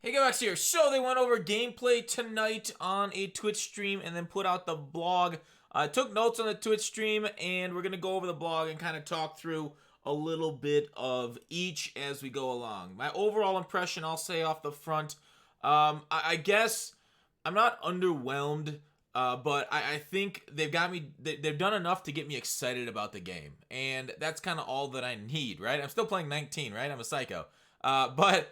Hey guys, here. So they went over gameplay tonight on a Twitch stream and then put out the blog. I took notes on the Twitch stream and we're going to go over the blog and kind of talk through a little bit of each as we go along. My overall impression, I'll say off the front, I guess I'm not underwhelmed, but I think they've got me, they've done enough to get me excited about the game. And that's kind of all that I need, right? I'm still playing 19, right? I'm a psycho. But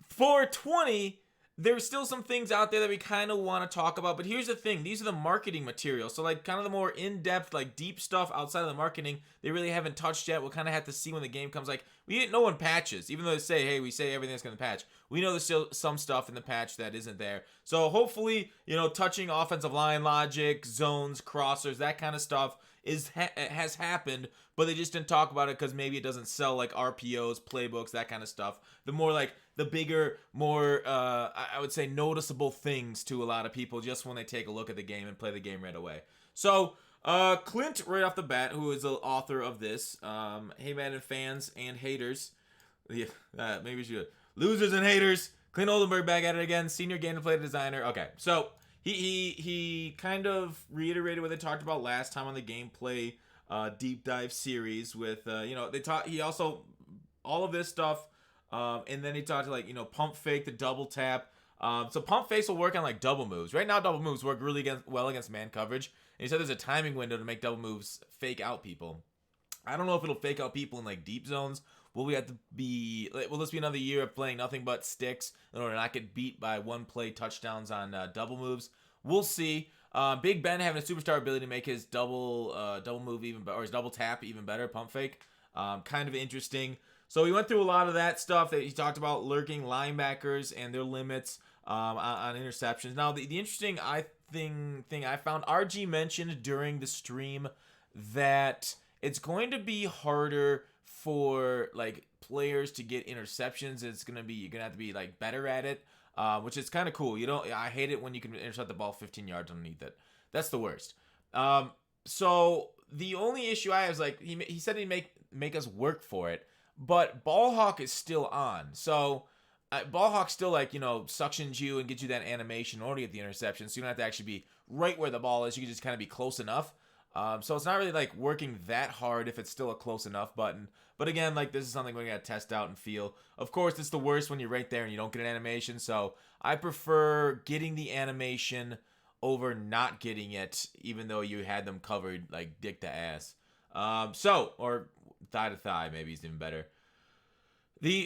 for 20, there's still some things out there that we kind of want to talk about. But here's the thing. These are the marketing materials. So like kind of the more in-depth, like deep stuff outside of the marketing, they really haven't touched yet. We'll kind of have to see when the game comes. Like we didn't know in patches, even though they say, hey, we say everything's going to patch. We know there's still some stuff in the patch that isn't there. So hopefully, touching offensive line logic, zones, crossers, that kind of stuff has happened, but they just didn't talk about it because maybe it doesn't sell like RPOs, playbooks, that kind of stuff. The more like the bigger, more I would say noticeable things to a lot of people just when they take a look at the game and play the game right away. So Clint, right off the bat, who is the author of this, hey Madden fans and haters, yeah, maybe we should losers and haters. Clint Oldenburg back at it again, senior gameplay designer. Okay, so he kind of reiterated what they talked about last time on the gameplay deep dive series with they taught he also all of this stuff, and then he talked to pump fake, the double tap. So pump fakes will work on like double moves. Right now double moves work really well against man coverage, and he said there's a timing window to make double moves fake out people. I don't know if it'll fake out people in like deep zones. Will this be another year of playing nothing but sticks in order to not get beat by one play touchdowns on double moves? We'll see. Big Ben having a superstar ability to make his double move even better, or his double tap even better, pump fake. Kind of interesting. So we went through a lot of that stuff that he talked about, lurking linebackers and their limits on interceptions. Now the interesting thing I found, RG mentioned during the stream that it's going to be harder for like players to get interceptions. You're gonna have to be like better at it, which is kind of cool. I hate it when you can intercept the ball 15 yards underneath it. That's the worst. So the only issue I have is like he said he'd make us work for it, but ball hawk is still on. So ball hawk still suctions you and gets you that animation in order to get the interception. So you don't have to actually be right where the ball is. You can just kind of be close enough. So it's not really like working that hard if it's still a close enough button. But again, like this is something we're going to test out and feel. Of course, it's the worst when you're right there and you don't get an animation. So I prefer getting the animation over not getting it, even though you had them covered like dick to ass. Or thigh to thigh, maybe is even better.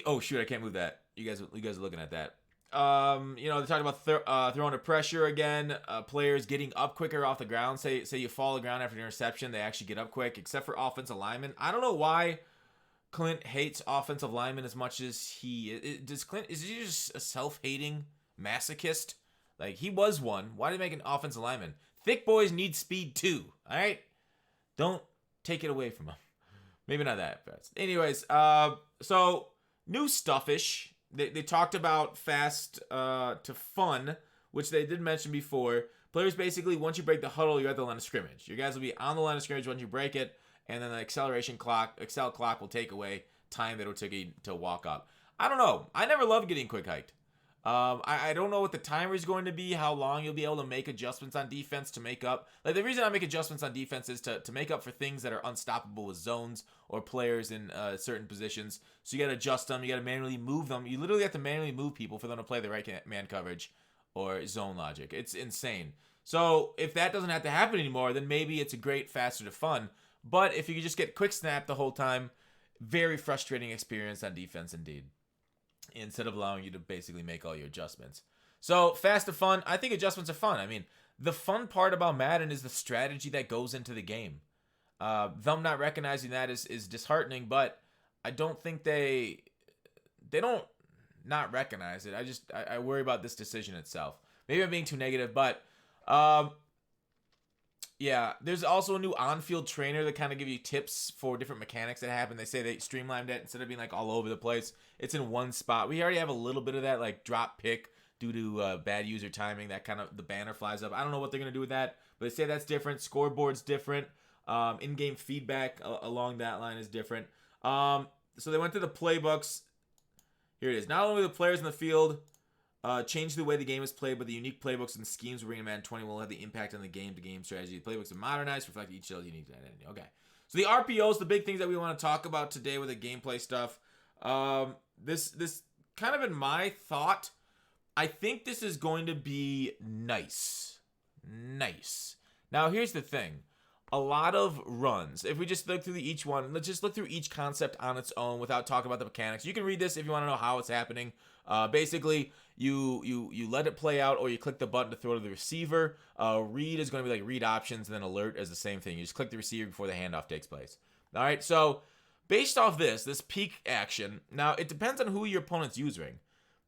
Oh shoot, I can't move that. You guys are looking at that. They talked about throwing under pressure again. Players getting up quicker off the ground. Say you fall to the ground after an interception, they actually get up quick, except for offensive linemen. I don't know why Clint hates offensive linemen as much as is he just a self-hating masochist? Like, he was one. Why did he make an offensive lineman? Thick boys need speed too, alright? Don't take it away from them. Maybe not that fast. Anyways, so new stuffish. They talked about fast to fun, which they did mention before. Players basically, once you break the huddle, you're at the line of scrimmage. Your guys will be on the line of scrimmage once you break it, and then the Excel clock will take away time that it'll take you to walk up. I don't know. I never loved getting quick hiked. I don't know what the timer is going to be, how long you'll be able to make adjustments on defense to make up. Like, the reason I make adjustments on defense is to make up for things that are unstoppable with zones or players in certain positions. So you got to adjust them. You got to manually move them. You literally have to manually move people for them to play the right man coverage or zone logic. It's insane. So if that doesn't have to happen anymore, then maybe it's a great faster to fun. But if you could just get quick snap the whole time, very frustrating experience on defense indeed, instead of allowing you to basically make all your adjustments. So fast to fun, I think adjustments are fun. I mean, the fun part about Madden is the strategy that goes into the game. Them not recognizing that is disheartening, but I don't think they don't not recognize it. I worry about this decision itself. Maybe I'm being too negative, but yeah, there's also a new on-field trainer that kind of give you tips for different mechanics that happen. They say they streamlined it instead of being like all over the place. It's in one spot. We already have a little bit of that, like drop pick due to bad user timing. That kind of the banner flies up. I don't know what they're gonna do with that, but they say that's different. Scoreboard's different. In-game feedback along that line is different. So they went to the playbooks. Here it is. Not only the players in the field change the way the game is played, but the unique playbooks and schemes we're bringing in Madden 20 will have the impact on the game-to-game strategy. The playbooks are modernized, reflect each other's unique identity. Okay. So the RPOs, the big things that we want to talk about today with the gameplay stuff. This kind of in my thought, I think this is going to be nice. Nice. Now, here's the thing. A lot of runs. If we just look through each one, let's just look through each concept on its own without talking about the mechanics. You can read this if you want to know how it's happening. Basically, you let it play out, or you click the button to throw to the receiver. Read is going to be like read options, and then alert is the same thing. You just click the receiver before the handoff takes place. All right, so based off this peek action, now it depends on who your opponent's using.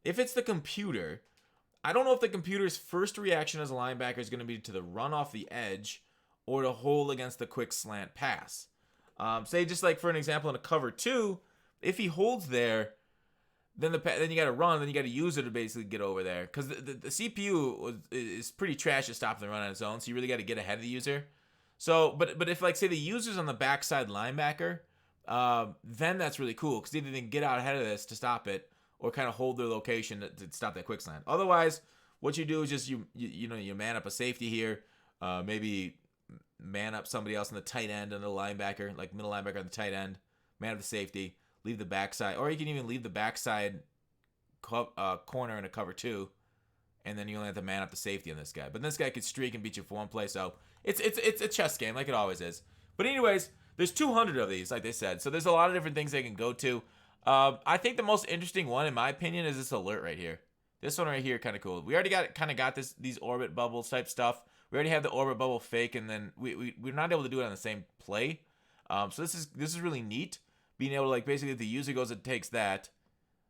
If it's the computer, I don't know if the computer's first reaction as a linebacker is going to be to the run off the edge or to hold against the quick slant pass. Say just like for an example in a cover 2, if he holds there, then you got to run, then you got to use it to basically get over there, because the CPU is pretty trash at stopping the run on its own, so you really got to get ahead of the user. So, but if like say the user's on the backside linebacker, then that's really cool, because either they can get out ahead of this to stop it, or kind of hold their location to stop that quick slant. Otherwise, what you do is just you man up a safety here, maybe man up somebody else in the tight end and the linebacker, like middle linebacker on the tight end, man up the safety, leave the backside, or you can even leave the backside corner in a cover 2, and then you only have to man up the safety on this guy. But this guy could streak and beat you for one play, so it's a chess game like it always is. But anyways, there's 200 of these, like they said, so there's a lot of different things they can go to. I think the most interesting one, in my opinion, is this alert right here. This one right here, kind of cool. We already got these orbit bubbles type stuff. We already have the orbit bubble fake, and then we're not able to do it on the same play. So this is really neat. Being able to, like, basically if the user goes and takes that,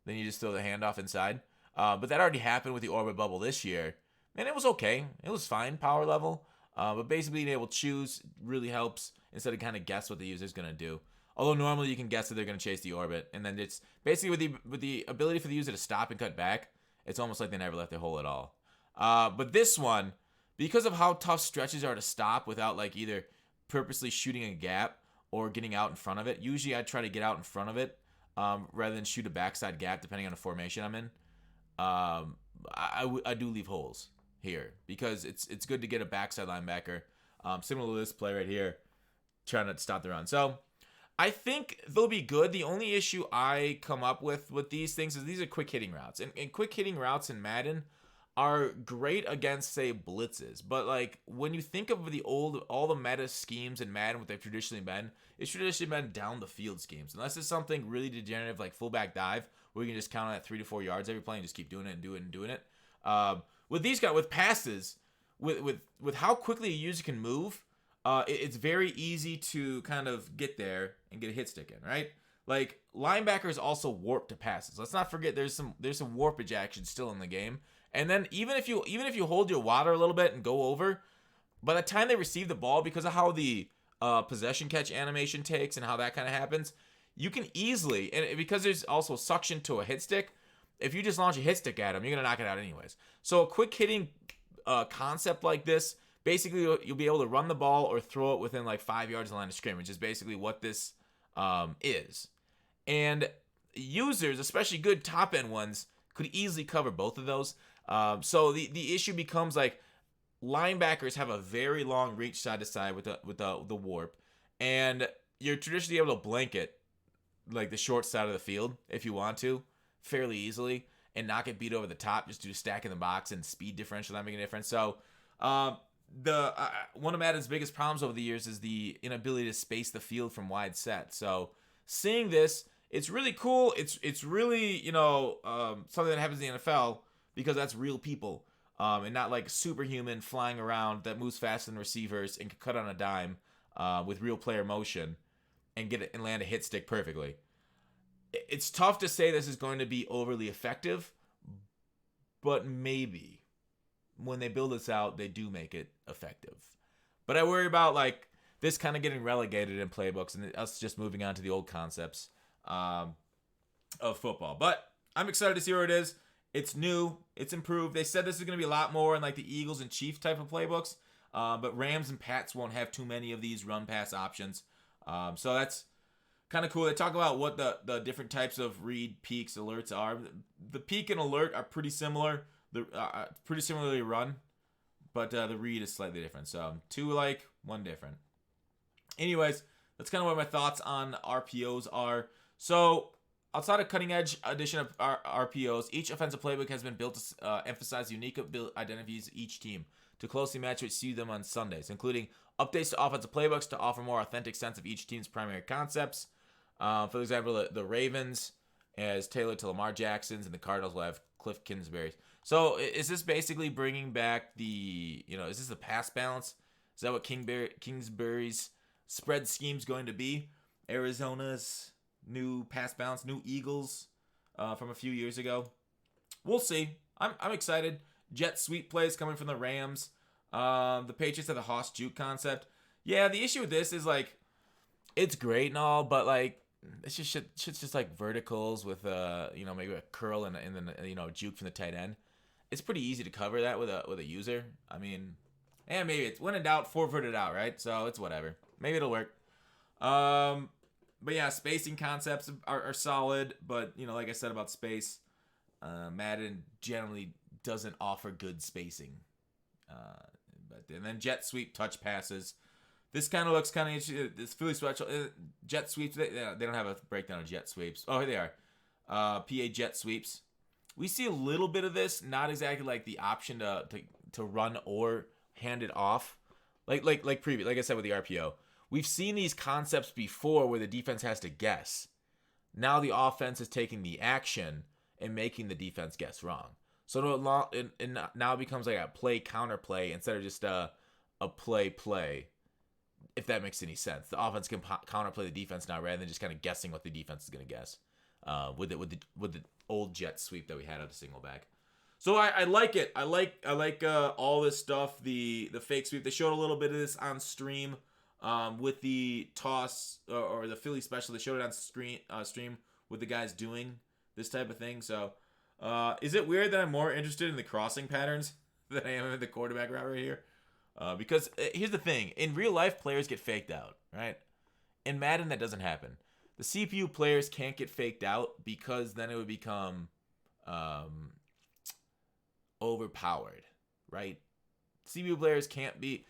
then you just throw the handoff inside. But that already happened with the orbit bubble this year, and it was okay. It was fine power level. But basically being able to choose really helps instead of kind of guess what the user's gonna do. Although normally you can guess that they're going to chase the orbit. And then it's basically with the ability for the user to stop and cut back, it's almost like they never left their hole at all. But this one, because of how tough stretches are to stop without like either purposely shooting a gap or getting out in front of it, usually I try to get out in front of it rather than shoot a backside gap depending on the formation I'm in. I do leave holes here because it's good to get a backside linebacker, similar to this play right here, trying to stop the run. So I think they'll be good. The only issue I come up with these things is these are quick hitting routes. And quick hitting routes in Madden are great against, say, blitzes. But like when you think of all the meta schemes in Madden, what they've traditionally been, it's traditionally been down the field schemes. Unless it's something really degenerative like fullback dive, where you can just count on that 3 to 4 yards every play and just keep doing it and doing it and doing it. With these guys, with passes, with how quickly a user can move, it's very easy to kind of get there and get a hit stick in, right? Like linebackers also warp to passes. Let's not forget there's some warpage action still in the game. And then even if you hold your water a little bit and go over, by the time they receive the ball, because of how the possession catch animation takes and how that kind of happens, you can easily, and because there's also suction to a hit stick, if you just launch a hit stick at them, you're gonna knock it out anyways. So a quick hitting concept like this, basically you'll be able to run the ball or throw it within like 5 yards of the line of scrimmage is basically what this is. And users, especially good top end ones, could easily cover both of those. So the issue becomes like linebackers have a very long reach side to side with the warp, and you're traditionally able to blanket like the short side of the field if you want to fairly easily and not get beat over the top just due to stacking the box and speed differential not making a difference. So one of Madden's biggest problems over the years is the inability to space the field from wide set. So seeing this, it's really cool. It's really something that happens in the NFL because that's real people and not like superhuman flying around that moves faster than receivers and can cut on a dime with real player motion and get it and land a hit stick perfectly. It's tough to say this is going to be overly effective, but maybe when they build this out, they do make it effective. But I worry about like this kind of getting relegated in playbooks and us just moving on to the old concepts of football. But I'm excited to see where it is. It's new. It's improved. They said this is going to be a lot more in like the Eagles and Chiefs type of playbooks. But Rams and Pats won't have too many of these run pass options. So that's kind of cool. They talk about what the different types of read, peaks, alerts are. The peak and alert are pretty similar. The pretty similarly run, but the read is slightly different. So 2 alike, 1 different. Anyways, that's kind of what my thoughts on RPOs are. So outside of cutting edge addition of RPOs, each offensive playbook has been built to emphasize unique identities of each team to closely match what see them on Sundays, including updates to offensive playbooks to offer more authentic sense of each team's primary concepts. For example, the Ravens as tailored to Lamar Jackson's, and the Cardinals will have Cliff Kingsbury's. So is this basically bringing back the, is this the pass balance? Is that what Kingsbury's spread scheme's going to be? Arizona's new pass balance, new Eagles from a few years ago. We'll see. I'm excited. Jet sweep plays coming from the Rams. The Patriots have the Hoss juke concept. Yeah, the issue with this is like, it's great and all, but like, it's just shit's just like verticals with maybe a curl and then juke from the tight end. It's pretty easy to cover that with a user. I mean, maybe it's when in doubt, forward it out, right? So it's whatever. Maybe it'll work. But yeah, spacing concepts are solid, but like I said about space, Madden generally doesn't offer good spacing. And then jet sweep touch passes. This kind of looks kind of interesting. This Philly special jet sweeps. They don't have a breakdown of jet sweeps. Oh, here they are. PA jet sweeps. We see a little bit of this, not exactly like the option to run or hand it off, like previous. Like I said with the RPO, we've seen these concepts before where the defense has to guess. Now the offense is taking the action and making the defense guess wrong. So it now becomes like a play counter play instead of just a play. If that makes any sense, the offense can counterplay the defense now rather than just kind of guessing what the defense is going to guess. With the old jet sweep that we had out of single back. So I like it. I like all this stuff. The fake sweep. They showed a little bit of this on stream with the toss or the Philly special. They showed it on stream with the guys doing this type of thing. So is it weird that I'm more interested in the crossing patterns than I am in the quarterback route right here? Because here's the thing. In real life, players get faked out, right? In Madden, that doesn't happen. The CPU players can't get faked out because then it would become overpowered, right? CPU players can't be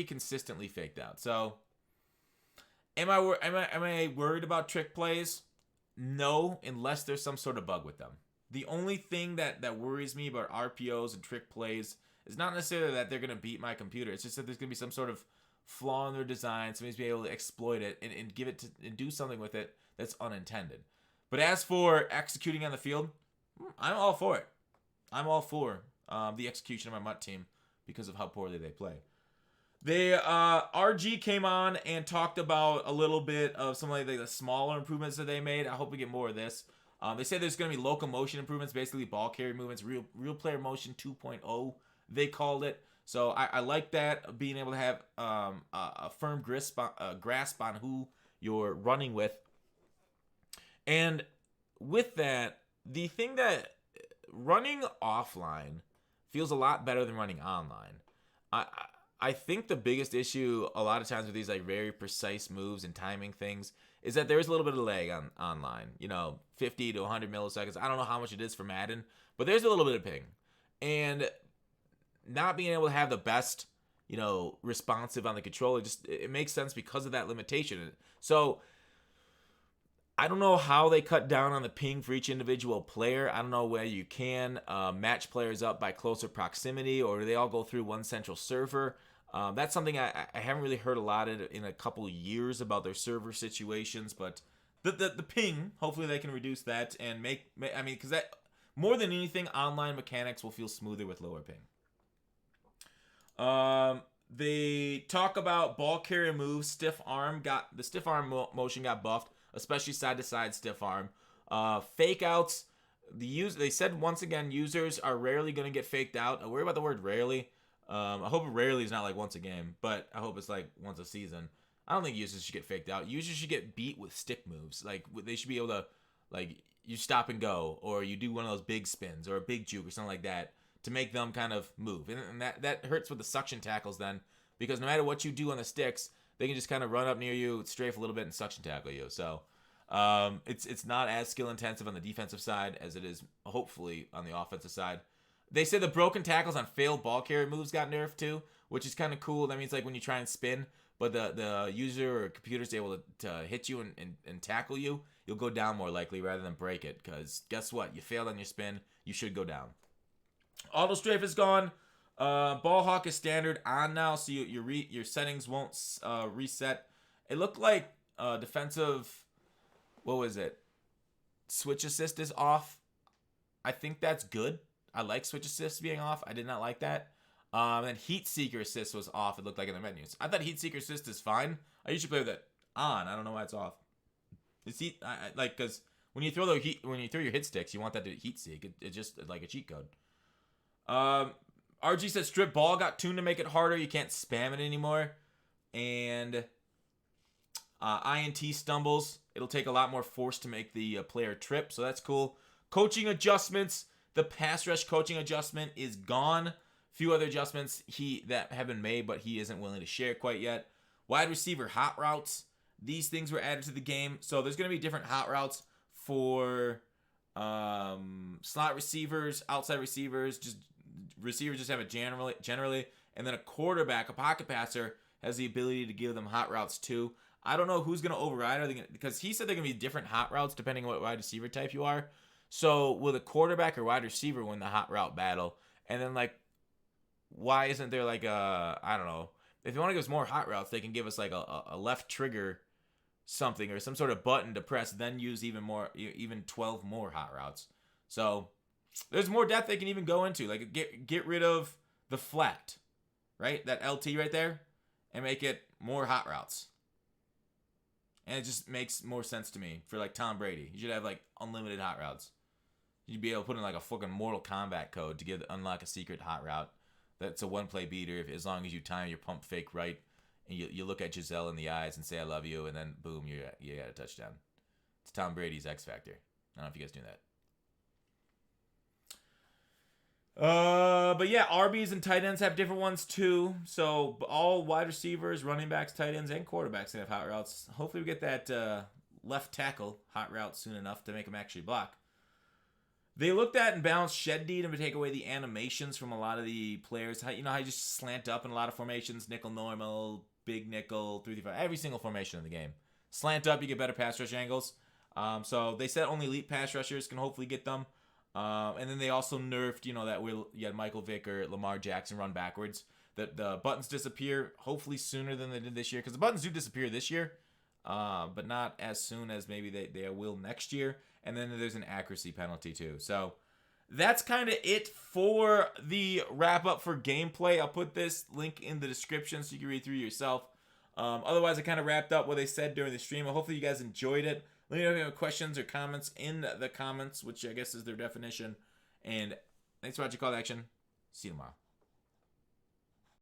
consistently faked out. So am I worried about trick plays? No, unless there's some sort of bug with them. The only thing that worries me about RPOs and trick plays is not necessarily that they're going to beat my computer. It's just that there's going to be some sort of flaw in their design. Somebody's be able to exploit it and give it and do something with it that's unintended. But as for executing on the field, I'm all for it. I'm all for the execution of my MUT team because of how poorly they play. RG came on and talked about a little bit of some of the smaller improvements that they made. I hope we get more of this. They say there's going to be locomotion improvements, basically ball carry movements, real player motion 2.0, they called it. So I like that, being able to have a firm grasp on who you're running with. And with that, the thing that running offline feels a lot better than running online. I think the biggest issue a lot of times with these like very precise moves and timing things is that there's a little bit of lag online. 50 to 100 milliseconds. I don't know how much it is for Madden, but there's a little bit of ping. And not being able to have the best, responsive on the controller, it makes sense because of that limitation. So I don't know how they cut down on the ping for each individual player. I don't know whether you can match players up by closer proximity, or do they all go through one central server? That's something I haven't really heard a lot in a couple of years about their server situations, but the ping, hopefully they can reduce that and because that, more than anything, online mechanics will feel smoother with lower ping. They talk about ball carrier moves, stiff arm motion got buffed, especially side to side stiff arm. Fake outs, they said once again, users are rarely going to get faked out. I worry about the word rarely. I hope rarely is not like once a game, but I hope it's like once a season. I don't think users should get faked out. Users should get beat with stick moves. Like, they should be able to, like, you stop and go, or you do one of those big spins or a big juke or something like that to make them kind of move. And that hurts with the suction tackles then, because no matter what you do on the sticks, they can just kind of run up near you, strafe a little bit, and suction tackle you. So it's not as skill intensive on the defensive side as it is hopefully on the offensive side. They said the broken tackles on failed ball carrier moves got nerfed too, which is kind of cool. That means like when you try and spin, but the user or computer's able to hit you and tackle you, you'll go down more likely rather than break it. Because guess what? You failed on your spin, you should go down. Auto strafe is gone. Ball hawk is standard on now, so your settings won't reset. It looked like defensive, what was it? Switch assist is off. I think that's good. I like switch assist being off. I did not like that. And heat seeker assist was off. It looked like in the menus. I thought heat seeker assist is fine. I usually play with it on. I don't know why it's off. It's heat, like, because when you throw your hit sticks, you want that to heat seek. It's just like a cheat code. RG said strip ball got tuned to make it harder. You can't spam it anymore. And INT stumbles. It'll take a lot more force to make the player trip, so that's cool. Coaching adjustments. The pass rush coaching adjustment is gone. Few other adjustments that have been made, but he isn't willing to share quite yet. Wide receiver hot routes. These things were added to the game. So there's going to be different hot routes for slot receivers, outside receivers. Receivers just have it generally. And then a quarterback, a pocket passer, has the ability to give them hot routes too. I don't know who's going to override, because he said they're going to be different hot routes depending on what wide receiver type you are. So will the quarterback or wide receiver win the hot route battle? And then, like, why isn't there like I don't know. If you want to give us more hot routes, they can give us like a left trigger something or some sort of button to press, then use even 12 more hot routes. So there's more depth they can even go into. Like get rid of the flat, right? That LT right there, and make it more hot routes. And it just makes more sense to me for like Tom Brady. You should have like unlimited hot routes. You'd be able to put in like a fucking Mortal Kombat code to unlock a secret hot route. That's a one-play beater as long as you time your pump fake right and you look at Giselle in the eyes and say I love you, and then boom, you got a touchdown. It's Tom Brady's X Factor. I don't know if you guys knew that. But yeah, RBs and tight ends have different ones too. So all wide receivers, running backs, tight ends, and quarterbacks can have hot routes. Hopefully we get that left tackle hot route soon enough to make them actually block. They looked at and balanced shed D to take away the animations from a lot of the players. How you just slant up in a lot of formations, nickel normal, big nickel, 3-5, every single formation in the game. Slant up, you get better pass rush angles. So they said only elite pass rushers can hopefully get them. And then they also nerfed, that you had Michael Vick or Lamar Jackson run backwards. The buttons disappear hopefully sooner than they did this year, because the buttons do disappear this year, but not as soon as maybe they will next year. And then there's an accuracy penalty too. So that's kind of it for the wrap up for gameplay. I'll put this link in the description so you can read through yourself. Otherwise, I kind of wrapped up what they said during the stream. Hopefully you guys enjoyed it. Let me know if you have questions or comments in the comments, which I guess is their definition. And thanks for watching Call to Action. See you tomorrow.